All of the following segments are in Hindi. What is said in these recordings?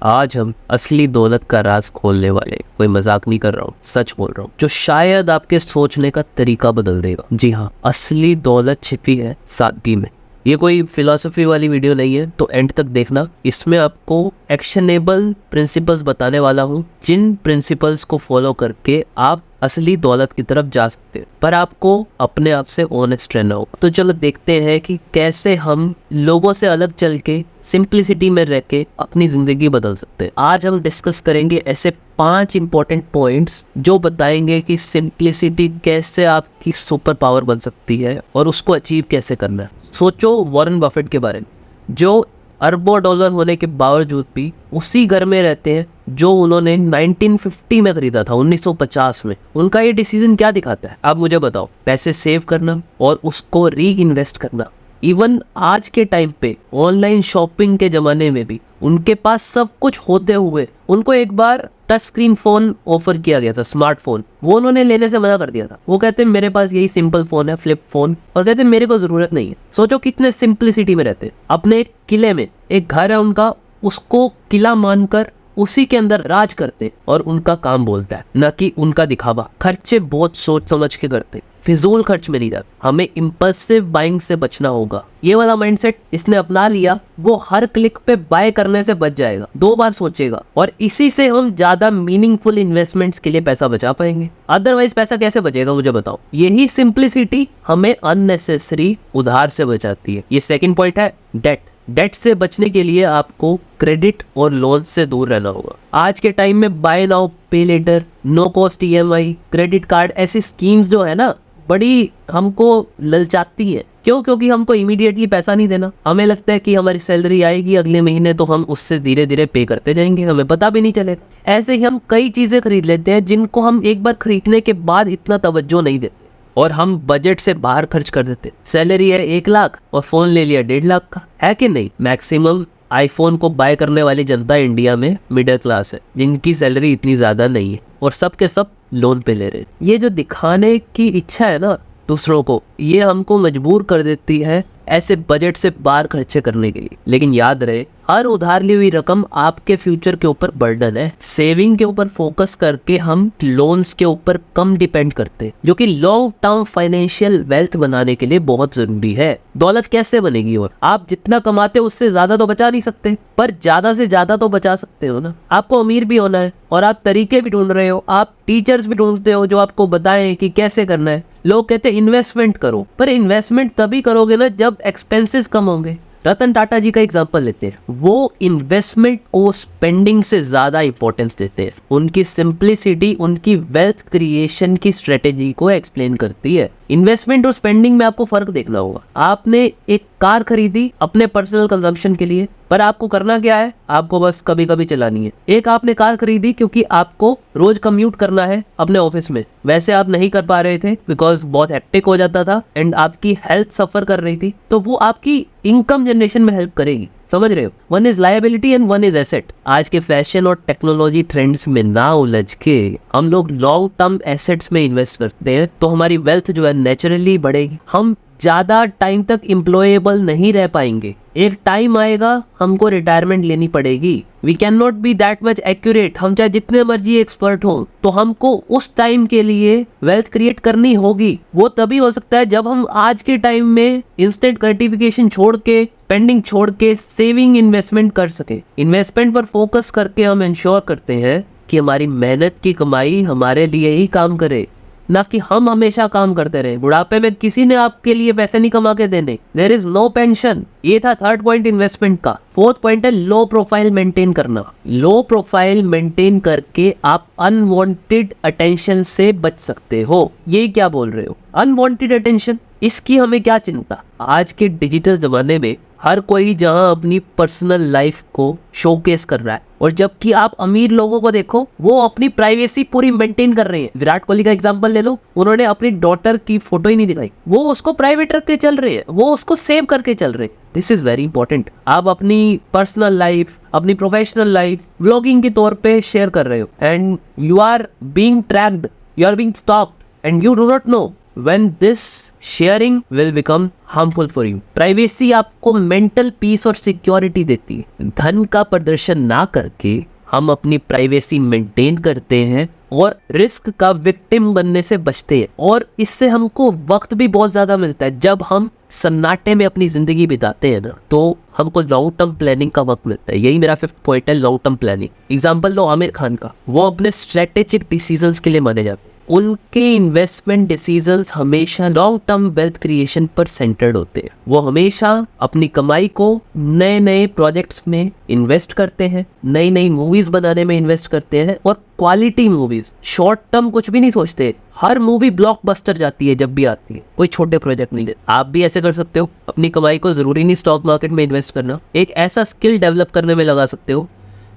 आज हम असली दौलत का राज खोलने वाले, कोई मजाक नहीं कर रहा हूँ, सच बोल रहा हूँ, जो शायद आपके सोचने का तरीका बदल देगा। जी हाँ, असली दौलत छिपी है सादगी में। ये कोई फिलॉसफी वाली वीडियो नहीं है, तो एंड तक देखना। इसमें आपको एक्शनेबल प्रिंसिपल्स बताने वाला हूँ, जिन प्रिंसिपल्स को फॉलो करके आप असली दौलत की तरफ जा सकते हैं, पर आपको अपने आप से ऑनेस्ट रहना होगा। तो चलो देखते हैं कि कैसे हम लोगों से अलग चल के सिंप्लिसिटी में रह के अपनी जिंदगी बदल सकते हैं। आज हम डिस्कस करेंगे ऐसे 5 इंपॉर्टेंट पॉइंट्स जो बताएंगे कि सिंप्लिसिटी कैसे आपकी सुपर पावर बन सकती है और उसको अचीव कैसे करना है। सोचो वॉरेन बफेट के बारे में, जो अरबों डॉलर होने के बावजूद भी उसी घर में रहते हैं जो उन्होंने 1950 में खरीदा था, 1950 में। उनका ये डिसीजन क्या दिखाता है, आप मुझे बताओ। पैसे सेव करना और उसको री इन्वेस्ट करना। इवन आज के टाइम पे ऑनलाइन शॉपिंग के ज़माने में भी उनके पास सब कुछ होते हुए उनको एक बार टच स्क्रीन फ़ोन ऑफर किया गया था, स्मार्टफोन। वो उन्होंने लेने से मना कर दिया था। वो कहते हैं मेरे पास यही सिंपल फ़ोन है, फ्लिप फ़ोन, और कहते हैं मेरे को ज़रूरत नहीं है। सोचो कितने सिंप्लिसिटी में रहते हैं। अपने एक किले में एक घर है उनका, उसको किला मानकर उसी के अंदर राज करते और उनका काम बोलता है, न कि उनका दिखावा। खर्चे बहुत सोच समझ के करते, फिजूल खर्च में नहीं जाते। हमें इम्पल्सिव बाइंग से बचना होगा। ये वाला माइंडसेट इसने अपना लिया, वो हर क्लिक पे बाय करने से बच जाएगा, 2 बार सोचेगा, और इसी से हम ज्यादा मीनिंगफुल इन्वेस्टमेंट्स के लिए पैसा बचा पाएंगे। अदरवाइज पैसा कैसे बचेगा मुझे बताओ। यही सिंप्लिसिटी हमें अननेसेसरी उधार से बचाती है। ये सेकंड पॉइंट है डेट। डेट से बचने के लिए आपको क्रेडिट और लोन से दूर रहना होगा। आज के टाइम में buy now pay later, no cost EMI, credit card, ऐसी स्कीम्स जो है ना, बड़ी हमको ललचाती है। क्यों? क्योंकि हमको इमीडिएटली पैसा नहीं देना। हमें लगता है कि हमारी सैलरी आएगी अगले महीने, तो हम उससे धीरे धीरे पे करते जाएंगे, हमें पता भी नहीं चलेगा। ऐसे ही हम कई चीज़ें खरीद लेते हैं जिनको हम एक बार खरीदने के बाद इतना तवज्जो नहीं देते, और हम बजट से बाहर खर्च कर देते। सैलरी है 1 लाख और फ़ोन ले लिया 1.5 लाख का, है कि नहीं? मैक्सिमम आईफोन को बाय करने वाली जनता इंडिया में मिडिल क्लास है, जिनकी सैलरी इतनी ज़्यादा नहीं है, और सब के सब लोन पे ले रहे हैं। ये जो दिखाने की इच्छा है ना दूसरों को, ये हमको मजबूर कर देती है ऐसे बजट से बाहर खर्चे करने के लिए। लेकिन याद रहे, हर उधार ली हुई रकम आपके फ्यूचर के ऊपर बर्डन है। सेविंग के ऊपर फोकस करके हम लोन्स के ऊपर कम डिपेंड करते हैं, जो कि लॉन्ग टर्म फाइनेंशियल वेल्थ बनाने के लिए बहुत जरूरी है। दौलत कैसे बनेगी? और आप जितना कमाते हो उससे ज्यादा तो बचा नहीं सकते, पर ज्यादा से ज्यादा तो बचा सकते हो ना। आपको अमीर भी होना है और आप तरीके भी ढूंढ रहे हो, आप टीचर्स भी ढूंढते हो जो आपको बताएं कि कैसे करना है। लोग कहते हैं इन्वेस्टमेंट करो, पर इन्वेस्टमेंट तभी करोगे ना जब एक्सपेंसेस कम होंगे। रतन टाटा जी का एग्जांपल लेते हैं, वो इन्वेस्टमेंट को स्पेंडिंग से ज्यादा इंपॉर्टेंस देते हैं। उनकी सिंप्लिसिटी उनकी वेल्थ क्रिएशन की स्ट्रेटेजी को एक्सप्लेन करती है। इन्वेस्टमेंट और स्पेंडिंग में आपको फर्क देखना होगा। आपने एक कार खरीदी अपने पर्सनल कंजम्पशन के लिए, पर आपको करना क्या है? आपको बस कभी कभी चलानी है। एक आपने कार खरीदी क्योंकि आपको रोज कम्यूट करना है अपने ऑफिस में, वैसे आप नहीं कर पा रहे थे बिकॉज बहुत हेक्टिक हो जाता था एंड आपकी हेल्थ सफर कर रही थी, तो वो आपकी इनकम जनरेशन में हेल्प करेगी। समझ रहे हो? One is liability and one is asset. आज के फैशन और टेक्नोलॉजी ट्रेंड्स में ना उलझ के हम लोग लॉन्ग टर्म एसेट्स में इन्वेस्ट करते हैं, तो हमारी वेल्थ जो है नेचुरली बढ़ेगी। हम ज्यादा टाइम तक एम्प्लॉयबल नहीं रह पाएंगे। एक टाइम आएगा हमको रिटायरमेंट लेनी पड़ेगी। We can not be that much accurate. हम चाहे जितने मर्जी एक्सपर्ट हों, तो हमको उस टाइम के लिए वेल्थ क्रिएट करनी होगी। वो तभी हो सकता है जब हम आज के टाइम में इंस्टेंट ग्रेटिफिकेशन छोड़ के, स्पेंडिंग छोड़ के सेविंग इन्वेस्टमेंट कर सके। इन्वेस्टमेंट पर फोकस करके हम इंश्योर करते हैं कि हमारी मेहनत की कमाई हमारे लिए ही काम करे, ना कि हम हमेशा काम करते रहे। बुढ़ापे में किसी ने आपके लिए पैसे नहीं कमा के देने। There is no pension. ये था 3rd पॉइंट इन्वेस्टमेंट का। 4th पॉइंट है लो प्रोफाइल मेंटेन करना। लो प्रोफाइल मेंटेन करके आप अनवांटेड अटेंशन से बच सकते हो। ये क्या बोल रहे हो? अनवांटेड अटेंशन, इसकी हमें क्या चिंता? आज के डिजिटल जमाने में हर कोई जहां अपनी पर्सनल लाइफ को शोकेस कर रहा है, और जबकि आप अमीर लोगों को देखो, वो अपनी प्राइवेसी पूरी मेंटेन कर रहे हैं। विराट कोहली का एग्जांपल ले लो, उन्होंने अपनी डॉटर की फोटो ही नहीं दिखाई, वो उसको प्राइवेट रख के चल रहे हैं, वो उसको सेव करके चल रहे हैं। This is very important. आप अपनी पर्सनल लाइफ, अपनी प्रोफेशनल लाइफ व्लॉगिंग के तौर पे शेयर कर रहे हो, and you are being tracked, you are being stalked, and you do not know when this sharing will become harmful for you. Privacy आपको मेंटल पीस और सिक्योरिटी देती है। धन का प्रदर्शन ना करके हम अपनी प्राइवेसी मेंटेन करते हैं और रिस्क का विक्टिम बनने से बचते हैं, और इससे हमको वक्त भी बहुत ज्यादा मिलता है। जब हम सन्नाटे में अपनी जिंदगी बिताते हैं ना, तो हमको लॉन्ग टर्म प्लानिंग का वक्त मिलता है। यही मेरा 5th पॉइंट है, लॉन्ग टर्म प्लानिंग। एग्जांपल लो आमिर खान का, वो अपने स्ट्रेटेजिक डिसीजंस के लिए माने जाते हैं। उनके इन्वेस्टमेंट डिसीजंस हमेशा लॉन्ग टर्म वेल्थ क्रिएशन पर सेंटर्ड होते हैं। वो हमेशा अपनी कमाई को नए नए प्रोजेक्ट्स में इन्वेस्ट करते हैं, नई नई मूवीज बनाने में इन्वेस्ट करते हैं, और क्वालिटी मूवीज, शॉर्ट टर्म कुछ भी नहीं सोचते। हर मूवी ब्लॉकबस्टर जाती है जब भी आती है, कोई छोटे प्रोजेक्ट नहीं देते। आप भी ऐसे कर सकते हो। अपनी कमाई को जरूरी नहीं स्टॉक मार्केट में इन्वेस्ट करना, एक ऐसा स्किल डेवलप करने में लगा सकते हो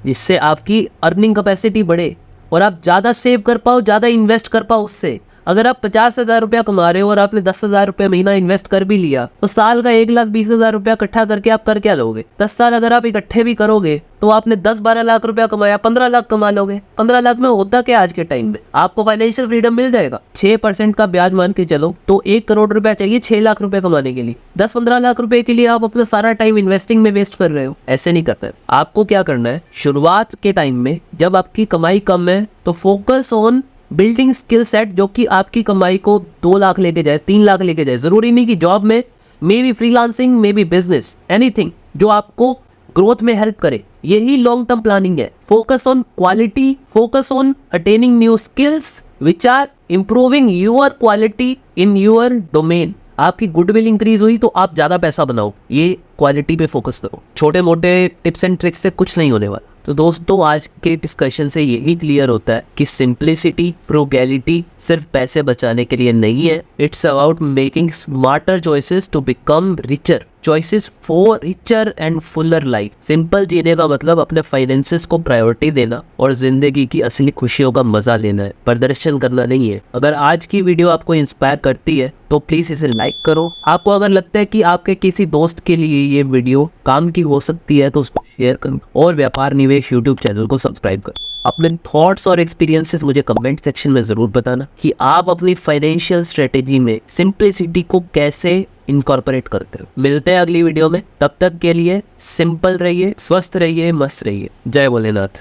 जिससे आपकी अर्निंग कैपेसिटी बढ़े और आप ज़्यादा सेव कर पाओ, ज़्यादा इन्वेस्ट कर पाओ। उससे अगर आप 50,000 रुपया कमा रहे हो और आपने 10,000 रुपया महीना इन्वेस्ट कर भी लिया, तो साल का 1,20,000 रुपया इकट्ठा करके आप कर क्या लोगे? 10 साल अगर आप इकट्ठे भी करोगे तो आपने 10-12 लाख रुपया कमाया, 15 लाख कमा लोगे। 15 लाख में होता क्या आज के टाइम में? आपको फाइनेंशियल फ्रीडम मिल जाएगा। 6% का ब्याज मान के चलो तो 1 करोड़ रुपया चाहिए 6 लाख रुपए कमाने के लिए। 10-15 लाख रुपए के लिए आप अपना सारा टाइम इन्वेस्टिंग में वेस्ट कर रहे हो। ऐसे नहीं करना है। आपको क्या करना है, शुरुआत के टाइम में जब आपकी कमाई कम है तो focus on building skill set जो कि आपकी कमाई को 2 लाख लेके जाए, 3 लाख लेके जाए। जरूरी नहीं कि जॉब में, may be freelancing, may be business, anything जो आपको ग्रोथ में हेल्प करे। यही लॉन्ग टर्म प्लानिंग है। Focus on quality, focus on attaining new skills which are improving your quality in your domain. आपकी गुडविल इंक्रीज हुई तो आप ज्यादा पैसा बनाओ। ये क्वालिटी पे फोकस करो। छोटे मोटे टिप्स एंड ट्रिक्स से कुछ नहीं होने वाला। तो दोस्तों, आज के डिस्कशन से यही क्लियर होता है कि सिंप्लिसिटी, फ्रूगैलिटी सिर्फ पैसे बचाने के लिए नहीं है। It's about making smarter choices to become richer, choices for richer and fuller life. Simple जीने का मतलब अपने फाइनेंसेस को प्रायोरिटी देना और जिंदगी की असली खुशियों का मजा लेना है, प्रदर्शन करना नहीं है। अगर आज की वीडियो आपको इंस्पायर करती है तो प्लीज इसे लाइक करो। आपको अगर लगता है कि आपके किसी दोस्त के लिए ये वीडियो काम की हो सकती है तो उसको शेयर करो, और व्यापार निवेश यूट्यूब चैनल को सब्सक्राइब करो। अपने थॉट्स और एक्सपीरियंसेस मुझे कमेंट सेक्शन में जरूर बताना कि आप अपनी फाइनेंशियल स्ट्रेटेजी में सिंप्लिसिटी को कैसे इनकॉर्पोरेट करते हो। मिलते हैं अगली वीडियो में, तब तक के लिए सिंपल रहिए, स्वस्थ रहिए, मस्त रहिए। जय भोलेनाथ।